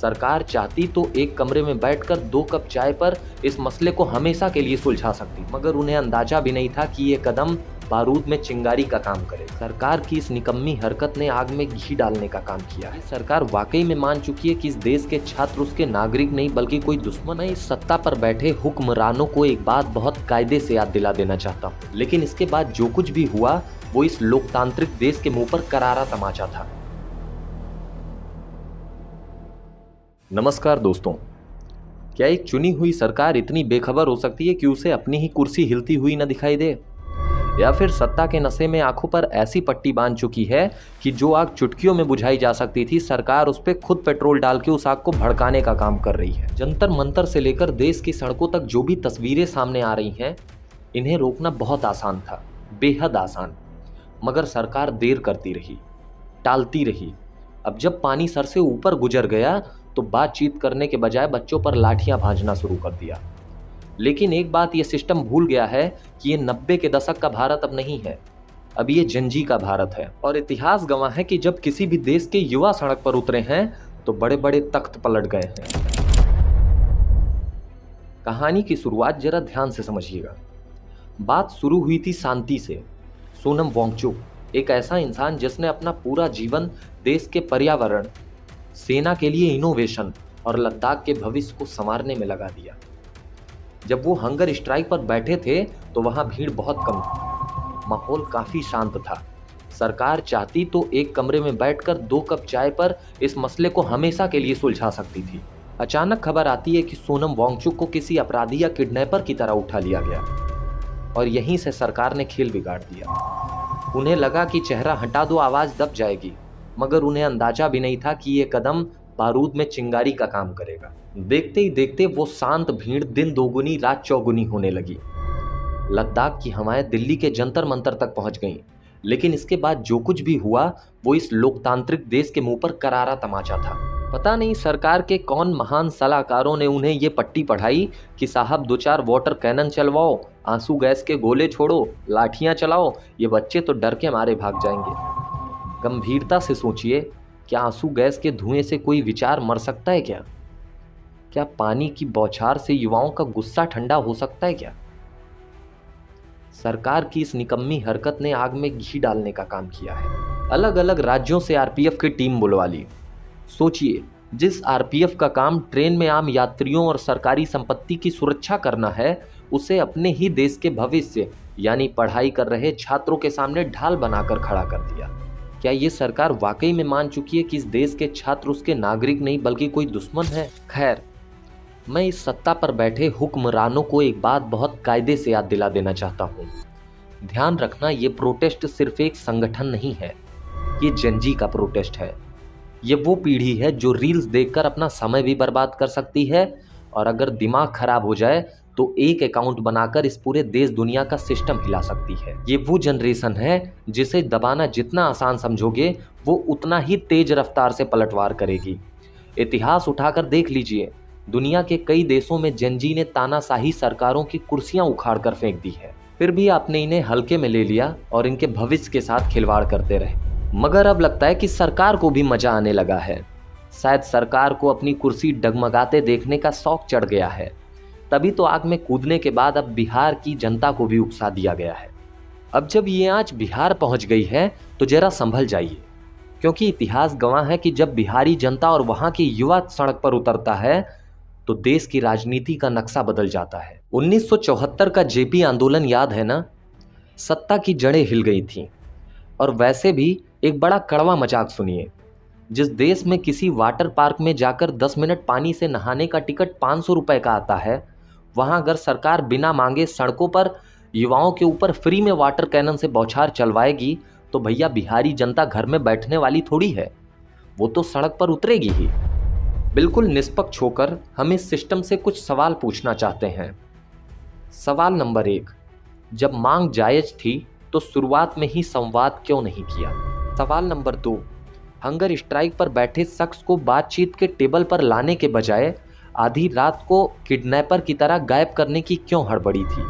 सरकार चाहती तो एक कमरे में बैठकर 2 कप चाय पर इस मसले को हमेशा के लिए सुलझा सकती, मगर उन्हें अंदाजा भी नहीं था कि ये कदम बारूद में चिंगारी का काम करे। सरकार की इस निकम्मी हरकत ने आग में घी डालने का काम किया है। सरकार वाकई में मान चुकी है कि इस देश के छात्र उसके नागरिक नहीं बल्कि कोई दुश्मन है। इस सत्ता पर बैठे हुक्मरानों को एक बात बहुत कायदे से याद दिला देना चाहता हूँ, लेकिन इसके बाद जो कुछ भी हुआ वो इस लोकतांत्रिक देश के मुंह पर करारा तमाचा था। नमस्कार दोस्तों, क्या एक चुनी हुई सरकार इतनी बेखबर हो सकती है कि उसे अपनी ही कुर्सी हिलती हुई न दिखाई दे? या फिर सत्ता के नशे में आंखों पर ऐसी पट्टी बांध चुकी है कि जो आग चुटकियों में बुझाई जा सकती थी, सरकार उस पर खुद पेट्रोल डाल के उस आग को भड़काने का काम कर रही है। जंतर मंतर से लेकर देश की सड़कों तक जो भी तस्वीरें सामने आ रही हैं, इन्हें रोकना बहुत आसान था, बेहद आसान, मगर सरकार देर करती रही, टालती रही। अब जब पानी सर से ऊपर गुजर गया तो बातचीत करने के बजाय बच्चों पर लाठियां भांजना शुरू कर दिया। लेकिन एक बात ये सिस्टम भूल गया है कि ये 90 के दशक का भारत अब नहीं है, अब ये जनजी का भारत है। और इतिहास गवाह है कि जब किसी भी देश के युवा सड़क पर उतरे हैं तो बड़े बड़े तख्त पलट गए हैं। कहानी की शुरुआत जरा ध्यान से समझिएगा। बात शुरू हुई थी शांति से। सोनम वांगचुक, एक ऐसा इंसान जिसने अपना पूरा जीवन देश के पर्यावरण, सेना के लिए इनोवेशन और लद्दाख के भविष्य को संवारने में लगा दिया। जब वो हंगर स्ट्राइक पर बैठे थे तो वहां भीड़ बहुत कम थी, माहौल काफी शांत था। सरकार चाहती तो एक कमरे में बैठकर 2 कप चाय पर इस मसले को हमेशा के लिए सुलझा सकती थी। अचानक खबर आती है कि सोनम वांगचुक को किसी अपराधी या किडनैपर की तरह उठा लिया गया, और यहीं से सरकार ने खेल बिगाड़ दिया। उन्हें लगा कि चेहरा हटा दो आवाज दब जाएगी, मगर उन्हें अंदाजा भी नहीं था कि ये कदम बारूद में चिंगारी का काम करेगा। देखते ही देखते वो शांत भीड़ दिन दोगुनी रात चौगुनी होने लगी। लद्दाख की हवाएं दिल्ली के जंतर मंतर तक पहुंच गईं, लेकिन इसके बाद जो कुछ भी हुआ वो इस लोकतांत्रिक देश के मुंह पर करारा तमाचा था। पता नहीं सरकार के कौन महान सलाहकारों ने उन्हें ये पट्टी पढ़ाई कि साहब 2-4 वाटर कैनन चलवाओ, आंसू गैस के गोले छोड़ो, लाठियां चलाओ, ये बच्चे तो डर के मारे भाग जाएंगे। गंभीरता से सोचिए, क्या आंसू गैस के धुएं से कोई विचार मर सकता है क्या? क्या पानी की बौछार से युवाओं का गुस्सा ठंडा हो सकता है क्या? सरकार की इस निकम्मी हरकत ने आग में घी डालने का काम किया है। अलग अलग राज्यों से आरपीएफ की टीम बुलवा ली। सोचिए, जिस आरपीएफ का काम ट्रेन में आम यात्रियों और सरकारी संपत्ति की सुरक्षा करना है, उसे अपने ही देश के भविष्य यानी पढ़ाई कर रहे छात्रों के सामने ढाल बनाकर खड़ा कर दिया। क्या ये सरकार वाकई में मान चुकी है कि इस देश के छात्र उसके नागरिक नहीं बल्कि कोई दुश्मन है? खैर, मैं इस सत्ता पर बैठे हुक्मरानों को एक बात बहुत कायदे से याद दिला देना चाहता हूँ। ध्यान रखना, ये प्रोटेस्ट सिर्फ एक संगठन नहीं है, ये जनजी का प्रोटेस्ट है। ये वो पीढ़ी है जो रील्स देखकर अपना समय भी बर्बाद कर सकती है, और अगर दिमाग खराब हो जाए तो एक अकाउंट बनाकर इस पूरे देश दुनिया का सिस्टम हिला सकती है। ये वो जनरेशन है जिसे दबाना जितना आसान समझोगे वो उतना ही तेज रफ्तार से पलटवार करेगी। इतिहास उठाकर देख लीजिए, दुनिया के कई देशों में जनजी ने तानाशाही सरकारों की कुर्सियां उखाड़ कर फेंक दी है, फिर भी आपने इन्हें हल्के में ले लिया और इनके भविष्य के साथ खिलवाड़ करते रहे। मगर अब लगता है कि सरकार को भी मजा आने लगा है। शायद सरकार को अपनी कुर्सी डगमगाते देखने का शौक चढ़ गया है, तभी तो आग में कूदने के बाद अब बिहार की जनता को भी उकसा दिया गया है। अब जब ये आंच बिहार पहुंच गई है तो जरा संभल जाइए, क्योंकि इतिहास गवाह है कि जब बिहारी जनता और वहां के युवा सड़क पर उतरता है तो देश की राजनीति का नक्शा बदल जाता है। 1974 का जेपी आंदोलन याद है ना? सत्ता की जड़ें हिल गई थीं। और वैसे भी एक बड़ा कड़वा मजाक सुनिए। जिस देश में किसी वाटर पार्क में जाकर 10 मिनट पानी से नहाने का टिकट 500 रुपए का आता है, वहां अगर सरकार बिना मांगे सड़कों पर युवाओं के ऊपर फ्री में वाटर कैनन से बौछार चलवाएगी तो भैया बिहारी जनता घर में बैठने वाली थोड़ी है, वो तो सड़क पर उतरेगी ही। बिल्कुल निष्पक्ष होकर हम इस सिस्टम से कुछ सवाल पूछना चाहते हैं। सवाल नंबर 1, जब मांग जायज थी तो शुरुआत में ही संवाद क्यों नहीं किया? सवाल नंबर 2, हंगर स्ट्राइक पर बैठे शख्स को बातचीत के टेबल पर लाने के बजाय आधी रात को किडनैपर की तरह गायब करने की क्यों हड़बड़ी थी?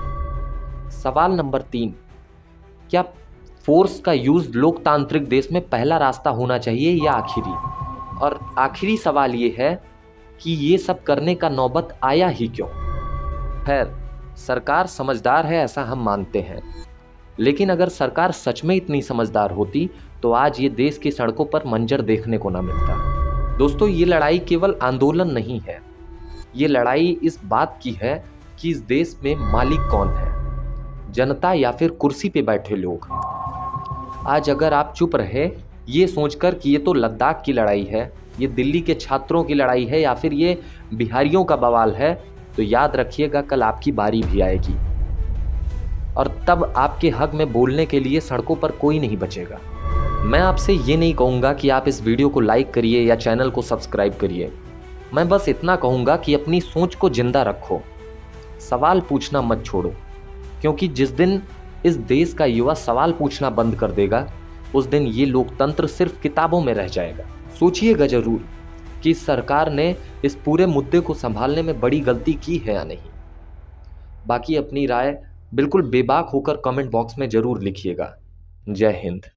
सवाल नंबर 3, क्या फोर्स का यूज लोकतांत्रिक देश में पहला रास्ता होना चाहिए या आखिरी? और आखिरी सवाल ये है कि ये सब करने का नौबत आया ही क्यों। खैर, सरकार समझदार है ऐसा हम मानते हैं, लेकिन अगर सरकार सच में इतनी समझदार होती तो आज ये देश की सड़कों पर मंजर देखने को ना मिलता। दोस्तों, ये लड़ाई केवल आंदोलन नहीं है, ये लड़ाई इस बात की है कि इस देश में मालिक कौन है, जनता या फिर कुर्सी पे बैठे लोग। आज अगर आप चुप रहे ये सोचकर कि ये तो लद्दाख की लड़ाई है, ये दिल्ली के छात्रों की लड़ाई है या फिर ये बिहारियों का बवाल है, तो याद रखिएगा कल आपकी बारी भी आएगी और तब आपके हक में बोलने के लिए सड़कों पर कोई नहीं बचेगा। मैं आपसे ये नहीं कहूँगा कि आप इस वीडियो को लाइक करिए या चैनल को सब्सक्राइब करिए। मैं बस इतना कहूँगा कि अपनी सोच को जिंदा रखो, सवाल पूछना मत छोड़ो, क्योंकि जिस दिन इस देश का युवा सवाल पूछना बंद कर देगा उस दिन ये लोकतंत्र सिर्फ किताबों में रह जाएगा। सोचिएगा जरूर कि सरकार ने इस पूरे मुद्दे को संभालने में बड़ी गलती की है या नहीं। बाकी अपनी राय बिल्कुल बेबाक होकर कमेंट बॉक्स में जरूर लिखिएगा। जय हिंद।